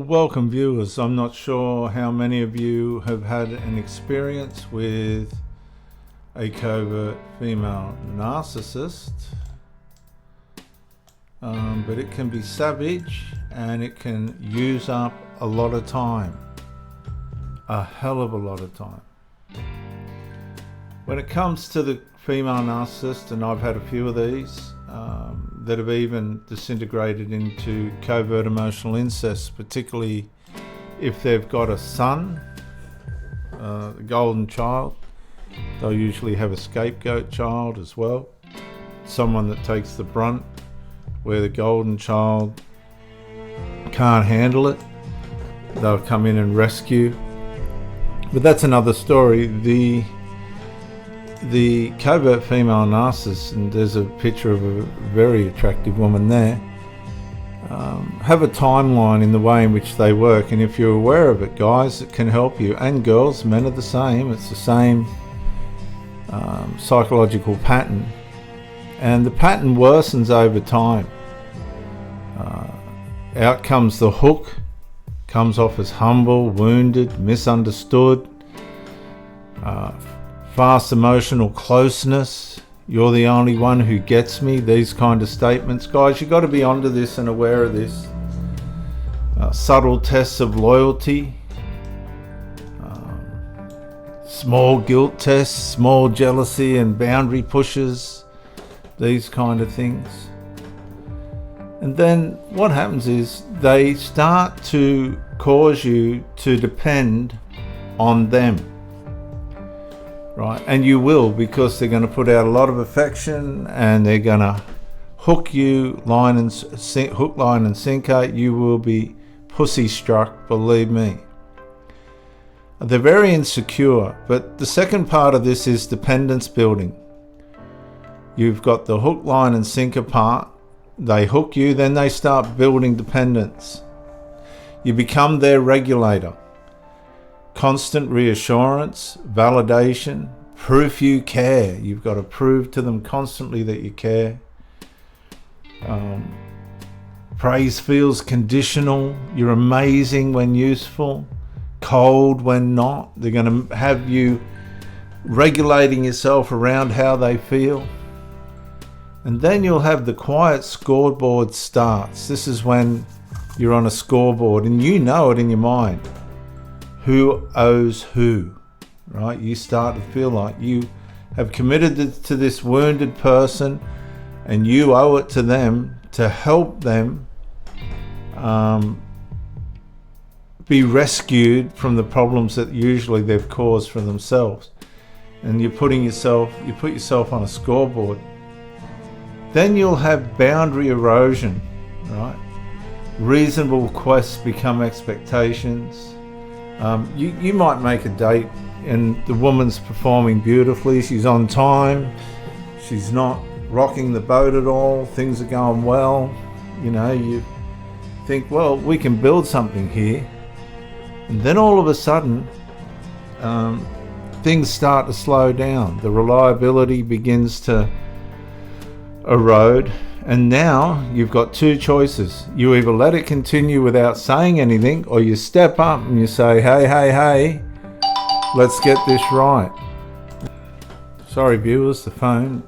Welcome viewers. I'm not sure how many of you have had an experience with a covert female narcissist, but it can be savage and it can use up a lot of time, a hell of a lot of time. When it comes to the female narcissist, and I've had a few of these that have even disintegrated into covert emotional incest, particularly if they've got a son, a golden child. They'll usually have a scapegoat child as well, someone that takes the brunt where the golden child can't handle it. They'll come in and rescue, but that's another story. The covert female narcissist, and there's a picture of a very attractive woman there, have a timeline in the way in which they work, and if you're aware of it, guys, it can help you, and girls, men are the same. It's the same psychological pattern, and the pattern worsens over time. Out comes the hook, comes off as humble, wounded, misunderstood, fast emotional closeness, you're the only one who gets me, these kind of statements. Guys, you've got to be onto this and aware of this. Subtle tests of loyalty, small guilt tests, small jealousy and boundary pushes, these kind of things. And then what happens is they start to cause you to depend on them. Right, and you will, because they're going to put out a lot of affection and they're going to hook you, hook, line and sinker. You will be pussy struck, believe me. They're very insecure, but the second part of this is dependence building. You've got the hook, line and sinker part. They hook you, then they start building dependence. You become their regulator. Constant reassurance, validation, proof you care. You've got to prove to them constantly that you care. Praise feels conditional. You're amazing when useful, cold when not. They're going to have you regulating yourself around how they feel. And then you'll have the quiet scoreboard starts. This is when you're on a scoreboard and you know it in your mind. Who owes who, right? You start to feel like you have committed to this wounded person and you owe it to them to help them be rescued from the problems that usually they've caused for themselves. And you put yourself on a scoreboard. Then you'll have boundary erosion, right? Reasonable requests become expectations. You might make a date and the woman's performing beautifully, she's on time, she's not rocking the boat at all, things are going well, you think, well, we can build something here. And then all of a sudden things start to slow down, the reliability begins to erode. And now you've got two choices. You either let it continue without saying anything, or you step up and you say, hey, let's get this right. Sorry viewers, the phone.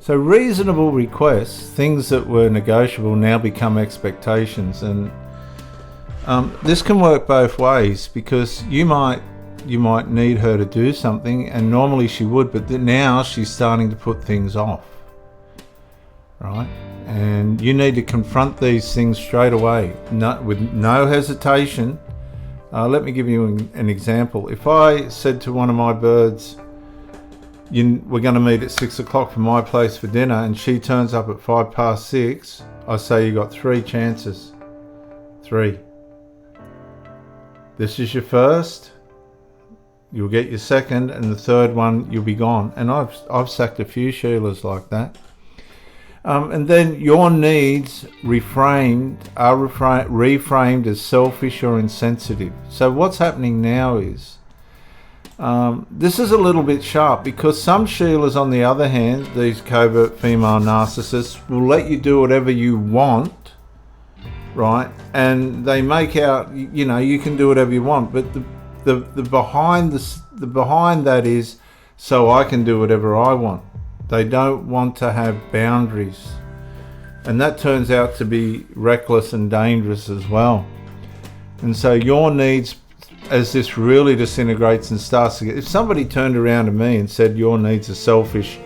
So reasonable requests, things that were negotiable, now become expectations. And this can work both ways, because you might need her to do something, and normally she would, but now she's starting to put things off. Right? And you need to confront these things straight away, with no hesitation. Let me give you an example. If I said to one of my birds, we're going to meet at 6 o'clock for my place for dinner, and she turns up at 6:05, I say you got 3 chances. 3. This is your first, you'll get your second, and the third one you'll be gone. And I've sacked a few Sheilas like that. And then your needs are reframed as selfish or insensitive. So what's happening now is, this is a little bit sharp, because some Sheilas, on the other hand, these covert female narcissists, will let you do whatever you want right? And they make out, you know, you can do whatever you want, but the behind that is, so I can do whatever I want. They don't want to have boundaries, and that turns out to be reckless and dangerous as well. And so your needs, as this really disintegrates and starts to get, if somebody turned around to me and said your needs are selfish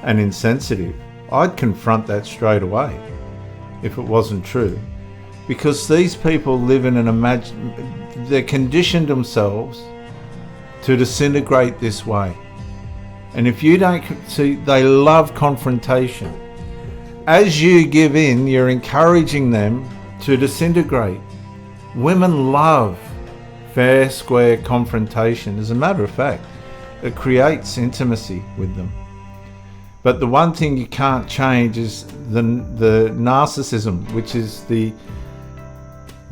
and insensitive, I'd confront that straight away if it wasn't true, because these people live in they're conditioned themselves to disintegrate this way. And if you don't see, they love confrontation. As you give in, you're encouraging them to disintegrate. Women love fair, square confrontation. As a matter of fact, it creates intimacy with them. But the one thing you can't change is the narcissism, which is the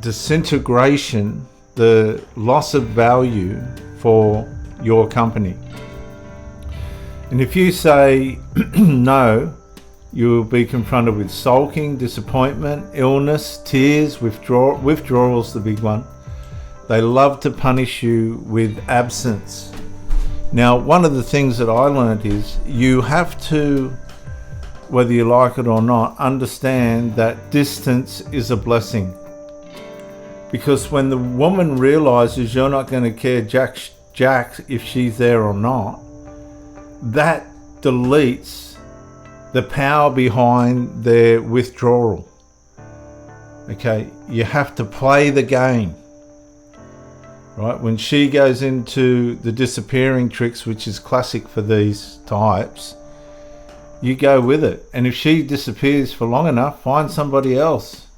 disintegration, the loss of value for your company. And if you say no, you will be confronted with sulking, disappointment, illness, tears, withdrawal's the big one. They love to punish you with absence. Now, one of the things that I learned is you have to, whether you like it or not, understand that distance is a blessing. Because when the woman realizes you're not going to care jack if she's there or not, that deletes the power behind their withdrawal. Okay, you have to play the game. Right, when she goes into the disappearing tricks, which is classic for these types, you go with it. And if she disappears for long enough, find somebody else.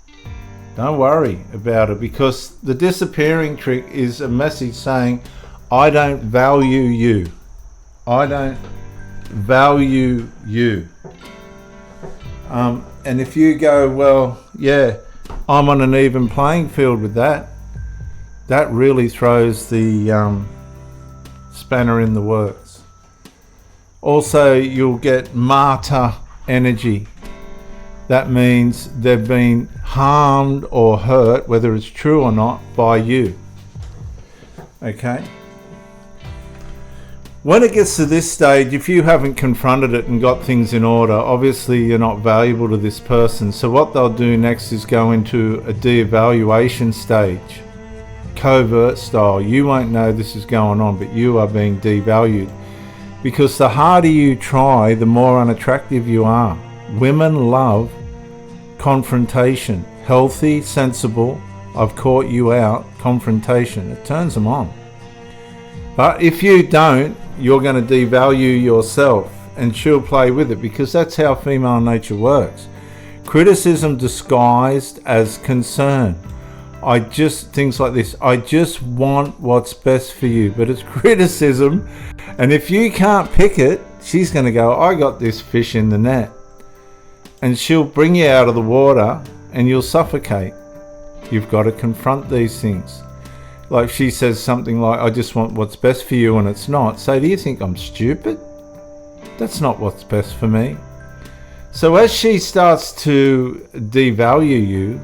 Don't worry about it, because the disappearing trick is a message saying, I don't value you. I don't value you. And if you go, well, yeah, I'm on an even playing field with that, that really throws the spanner in the works. Also, you'll get martyr energy. That means they've been harmed or hurt, whether it's true or not, by you. Okay? When it gets to this stage, if you haven't confronted it and got things in order, obviously you're not valuable to this person. So what they'll do next is go into a de-evaluation stage. Covert style. You won't know this is going on, but you are being devalued, because the harder you try, the more unattractive you are. Women love confrontation. Healthy, sensible, I've caught you out confrontation. It turns them on. But if you don't, you're going to devalue yourself, and she'll play with it, because that's how female nature works. Criticism disguised as concern. Things like this, I just want what's best for you, but it's criticism. And if you can't pick it, she's going to go, I got this fish in the net. And she'll bring you out of the water and you'll suffocate. You've got to confront these things. Like she says something like, I just want what's best for you, and it's not. Say, do you think I'm stupid? That's not what's best for me. So as she starts to devalue you,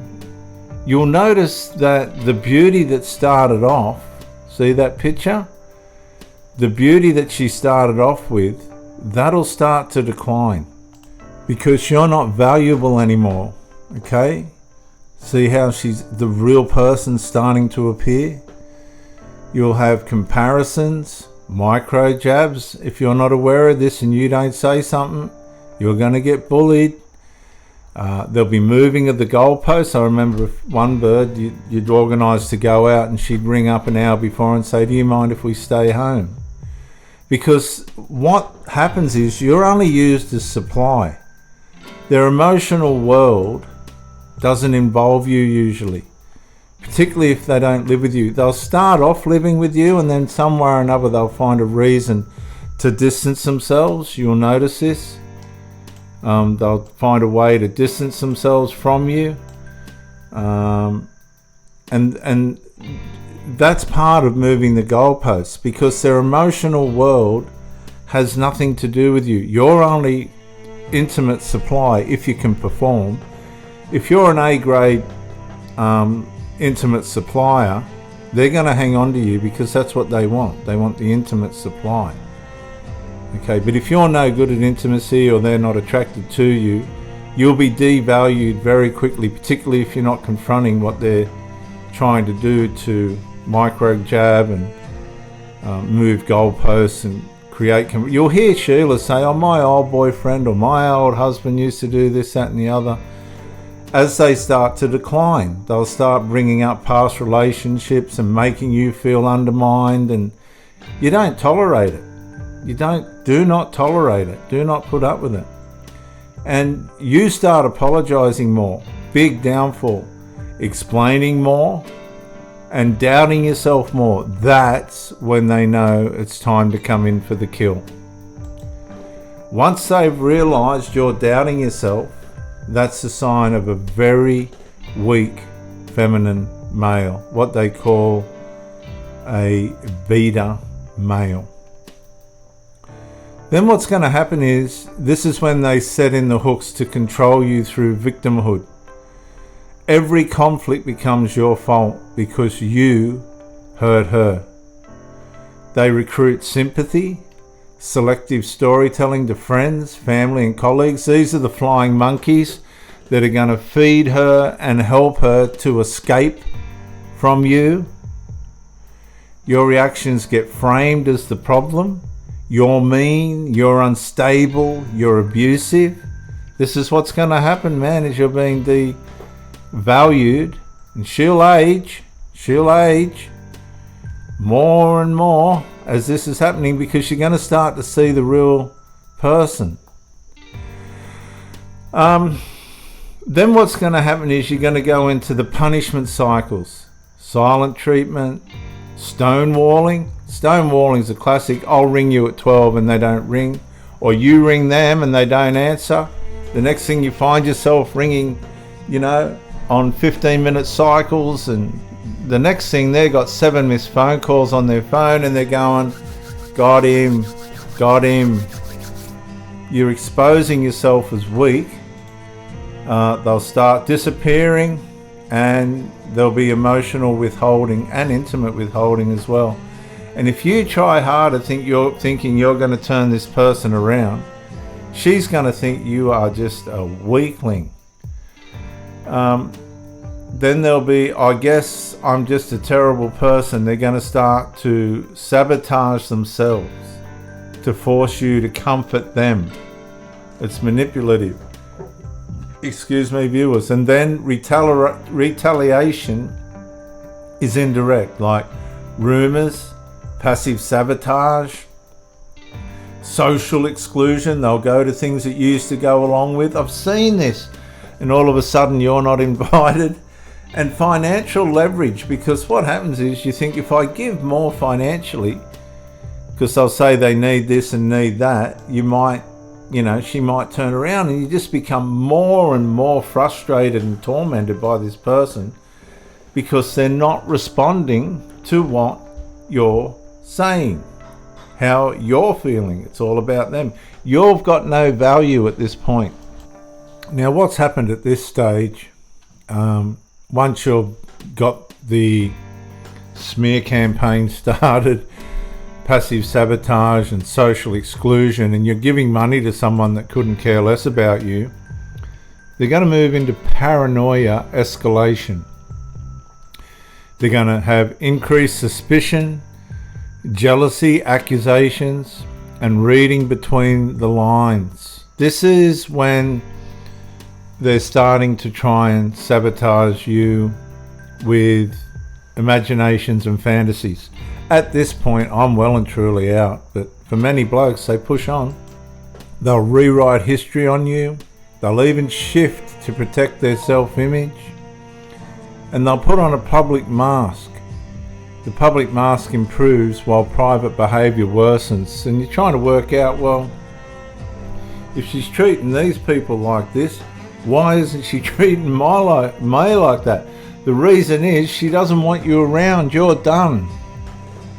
you'll notice that the beauty that started off, see that picture? The beauty that she started off with, that'll start to decline, because you're not valuable anymore. Okay? See how the real person starting to appear? You'll have comparisons, micro jabs. If you're not aware of this and you don't say something, you're going to get bullied. There'll be moving of the goalposts. I remember one bird, you'd organise to go out, and she'd ring up an hour before and say, do you mind if we stay home? Because what happens is you're only used as supply. Their emotional world doesn't involve you usually, particularly if they don't live with you. They'll start off living with you, and then somewhere or another they'll find a reason to distance themselves. You'll notice this. They'll find a way to distance themselves from you, and that's part of moving the goalposts, because their emotional world has nothing to do with you. You're only intimate supply if you can perform. If you're an A-grade intimate supplier, they're going to hang on to you because that's what they want. They want the intimate supply. Okay, but if you're no good at intimacy or they're not attracted to you, you'll be devalued very quickly, particularly if you're not confronting what they're trying to do to micro jab and move goalposts and create. You'll hear Sheila say, oh, my old boyfriend or my old husband used to do this, that and the other. As they start to decline, they'll start bringing up past relationships and making you feel undermined, and you don't tolerate it. Do not tolerate it. Do not put up with it. And you start apologizing more, big downfall, explaining more and doubting yourself more. That's when they know it's time to come in for the kill. Once they've realized you're doubting yourself, that's a sign of a very weak feminine male, what they call a beta male. Then what's going to happen is, this is when they set in the hooks to control you through victimhood. Every conflict becomes your fault because you hurt her. They recruit sympathy, selective storytelling to friends, family and colleagues. These are the flying monkeys that are going to feed her and help her to escape from you. Your reactions get framed as the problem. You're mean, you're unstable, you're abusive. This is what's going to happen, man, as you're being devalued. And she'll age more and more as this is happening, because you're going to start to see the real person. Then what's going to happen is you're going to go into the punishment cycles. Silent treatment, stonewalling. Stonewalling is a classic. I'll ring you at 12 and they don't ring, or you ring them and they don't answer. The next thing you find yourself ringing, on 15-minute cycles, and the next thing they've got 7 missed phone calls on their phone and they're going, got him. You're exposing yourself as weak. They'll start disappearing, and there'll be emotional withholding and intimate withholding as well. And if you try harder, thinking you're going to turn this person around, she's going to think you are just a weakling. Then there'll be, I guess I'm just a terrible person. They're going to start to sabotage themselves to force you to comfort them. It's manipulative. Excuse me, viewers. And then retaliation is indirect, like rumors, passive sabotage, social exclusion. They'll go to things that you used to go along with. I've seen this. And all of a sudden you're not invited. And financial leverage, because what happens is you think, if I give more financially, because they'll say they need this and need that, she might turn around, and you just become more and more frustrated and tormented by this person because they're not responding to what you're saying, how you're feeling. It's all about them. You've got no value at this point. Now, what's happened at this stage, once you've got the smear campaign started, passive sabotage and social exclusion, and you're giving money to someone that couldn't care less about you, they're going to move into paranoia escalation. They're going to have increased suspicion, jealousy, accusations, and reading between the lines. This is when they're starting to try and sabotage you with imaginations and fantasies. At this point, I'm well and truly out, but for many blokes, they push on. They'll rewrite history on you. They'll even shift to protect their self-image. And they'll put on a public mask. The public mask improves while private behaviour worsens. And you're trying to work out, well, if she's treating these people like this, why isn't she treating me like that? The reason is she doesn't want you around. You're done.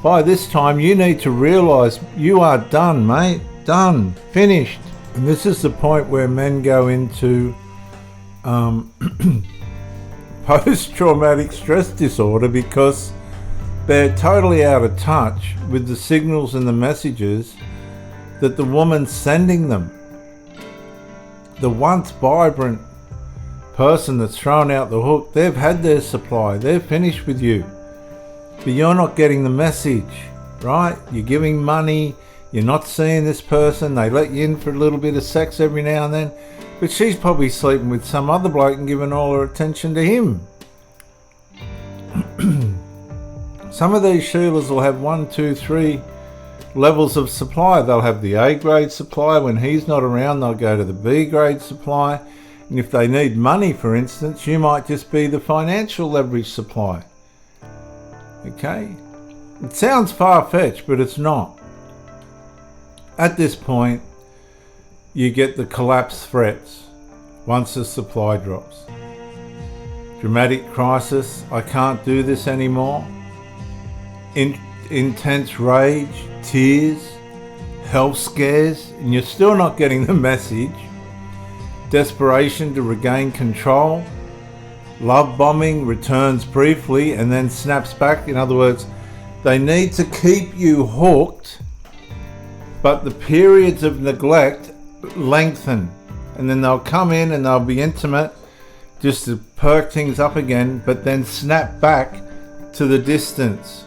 By this time, you need to realise you are done, mate. Done. Finished. And this is the point where men go into post-traumatic stress disorder because they're totally out of touch with the signals and the messages that the woman's sending them. The once vibrant person that's thrown out the hook, they've had their supply, they're finished with you. But you're not getting the message, right? You're giving money, you're not seeing this person, they let you in for a little bit of sex every now and then, but she's probably sleeping with some other bloke and giving all her attention to him. Some of these Sheilas will have 1, 2, 3 levels of supply. They'll have the A grade supply. When he's not around, they'll go to the B grade supply. And if they need money, for instance, you might just be the financial leverage supply. Okay? It sounds far-fetched, but it's not. At this point, you get the collapse threats once the supply drops. Dramatic crisis, I can't do this anymore. Intense rage, tears, health scares, and you're still not getting the message. Desperation to regain control. Love bombing returns briefly and then snaps back. In other words, they need to keep you hooked, but the periods of neglect lengthen, and then they'll come in and they'll be intimate just to perk things up again, but then snap back to the distance.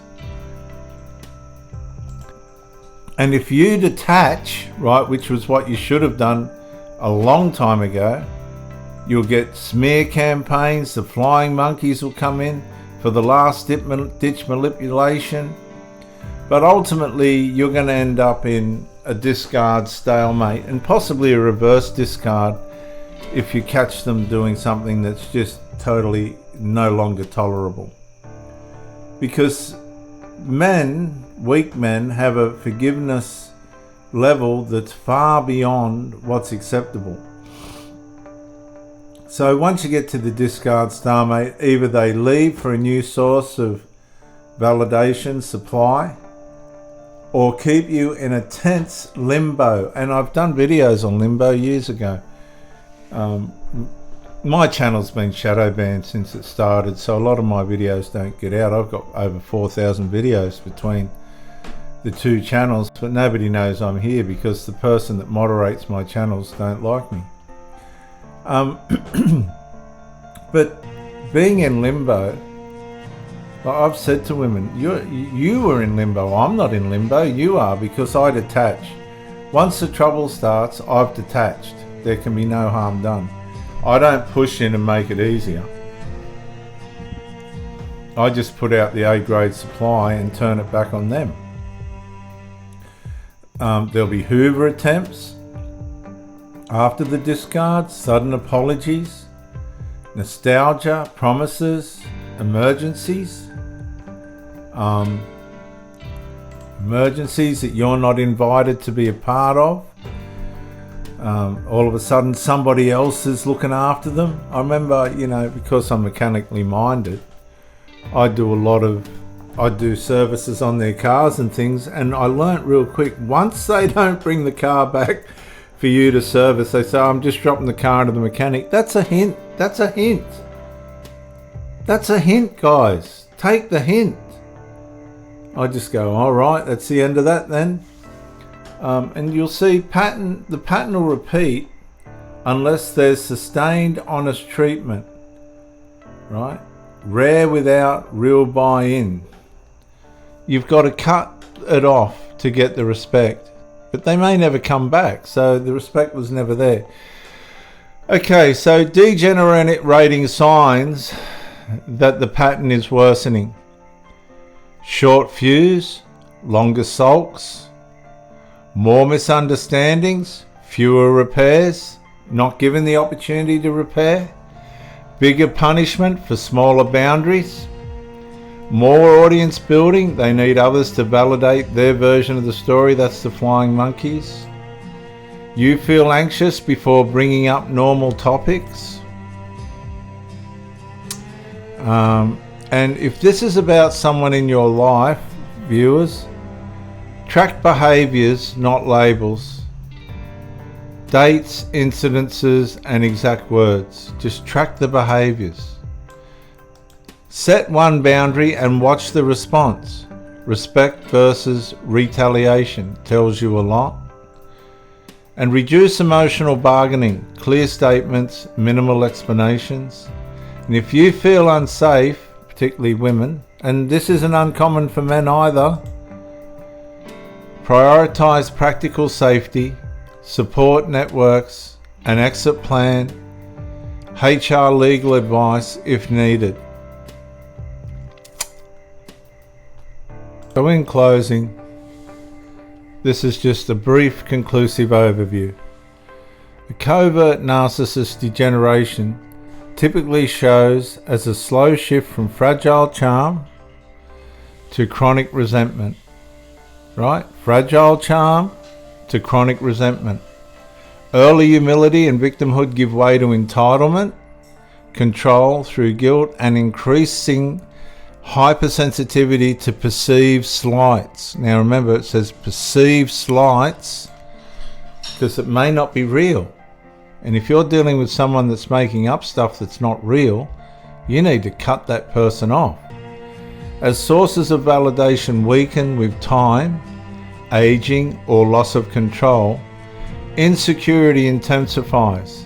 And if you detach, right, which was what you should have done a long time ago, you'll get smear campaigns, the flying monkeys will come in for the last ditch manipulation, but ultimately you're going to end up in a discard stalemate and possibly a reverse discard if you catch them doing something that's just totally no longer tolerable. Because men, weak men, have a forgiveness level that's far beyond what's acceptable. So once you get to the discard stalemate, either they leave for a new source of validation, supply, or keep you in a tense limbo. And I've done videos on limbo years ago. My channel's been shadow banned since it started, so a lot of my videos don't get out. I've got over 4,000 videos between the two channels, but nobody knows I'm here because the person that moderates my channels don't like me. But being in limbo, like I've said to women, you were in limbo. I'm not in limbo, you are, because I detach. Once the trouble starts, I've detached. There can be no harm done. I don't push in and make it easier. I just put out the A grade supply and turn it back on them. There'll be Hoover attempts after the discard, sudden apologies, nostalgia, promises, emergencies. Emergencies that you're not invited to be a part of. All of a sudden somebody else is looking after them. I remember, because I'm mechanically minded, I do services on their cars and things, and I learnt real quick, once they don't bring the car back for you to service, they say, I'm just dropping the car to the mechanic. That's a hint. That's a hint. That's a hint, guys. Take the hint. I just go, all right, that's the end of that then. And you'll see the pattern will repeat unless there's sustained honest treatment, right? Rare without real buy-in. You've got to cut it off to get the respect, but they may never come back, so the respect was never there. Okay, so degenerating signs that the pattern is worsening. Short fuse, longer sulks, more misunderstandings, fewer repairs, not given the opportunity to repair, bigger punishment for smaller boundaries, more audience building, they need others to validate their version of the story, that's the flying monkeys. You feel anxious before bringing up normal topics. And if this is about someone in your life, viewers, track behaviours, not labels. Dates, incidences, and exact words. Just track the behaviours. Set one boundary and watch the response. Respect versus retaliation tells you a lot. And reduce emotional bargaining, clear statements, minimal explanations. And if you feel unsafe, particularly women, and this isn't uncommon for men either, prioritize practical safety, support networks, an exit plan, HR legal advice if needed. So in closing, this is just a brief conclusive overview. The covert narcissist degeneration typically shows as a slow shift from fragile charm to chronic resentment. Right? Fragile charm to chronic resentment. Early humility and victimhood give way to entitlement, control through guilt, and increasing hypersensitivity to perceived slights. Now remember, it says perceived slights because it may not be real. And if you're dealing with someone that's making up stuff that's not real, you need to cut that person off. As sources of validation weaken with time, aging, or loss of control, insecurity intensifies.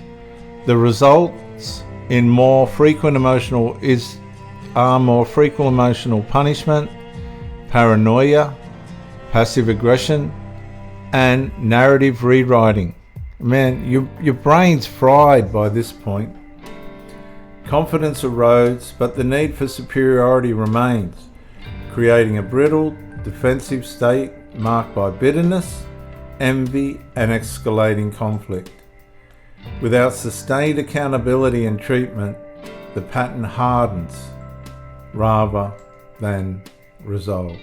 The results in more frequent emotional punishment, paranoia, passive aggression, and narrative rewriting. Man, your brain's fried by this point. Confidence erodes, but the need for superiority remains, creating a brittle, defensive state marked by bitterness, envy, and escalating conflict. Without sustained accountability and treatment, the pattern hardens rather than resolves.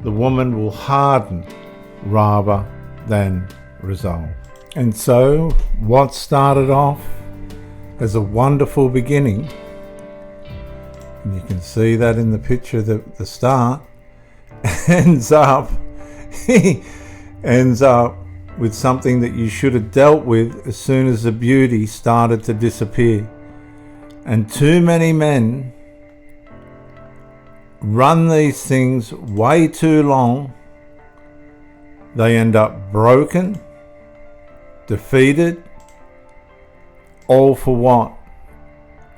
The woman will harden rather than resolve. And so what started off as a wonderful beginning, and you can see that in the picture at the start, ends up with something that you should have dealt with as soon as the beauty started to disappear. And too many men run these things way too long. They end up broken, defeated. All for what?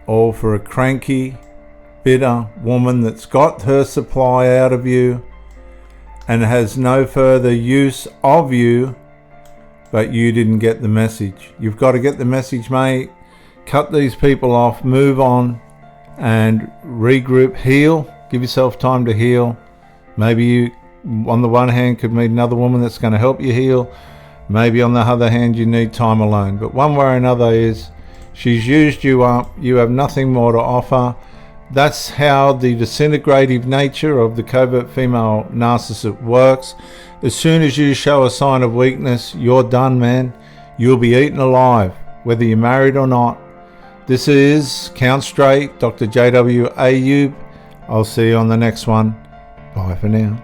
All for a cranky, bitter woman that's got her supply out of you and has no further use of you, but you didn't get the message. You've got to get the message, mate. Cut these people off, move on, and regroup, heal. Give yourself time to heal. Maybe you, on the one hand, could meet another woman that's going to help you heal. Maybe on the other hand, you need time alone. But one way or another is, she's used you up. You have nothing more to offer. That's how the disintegrative nature of the covert female narcissist works. As soon as you show a sign of weakness, you're done, man. You'll be eaten alive, whether you're married or not. This is Count Straight, Dr. J.W. Ayub. I'll see you on the next one. Bye for now.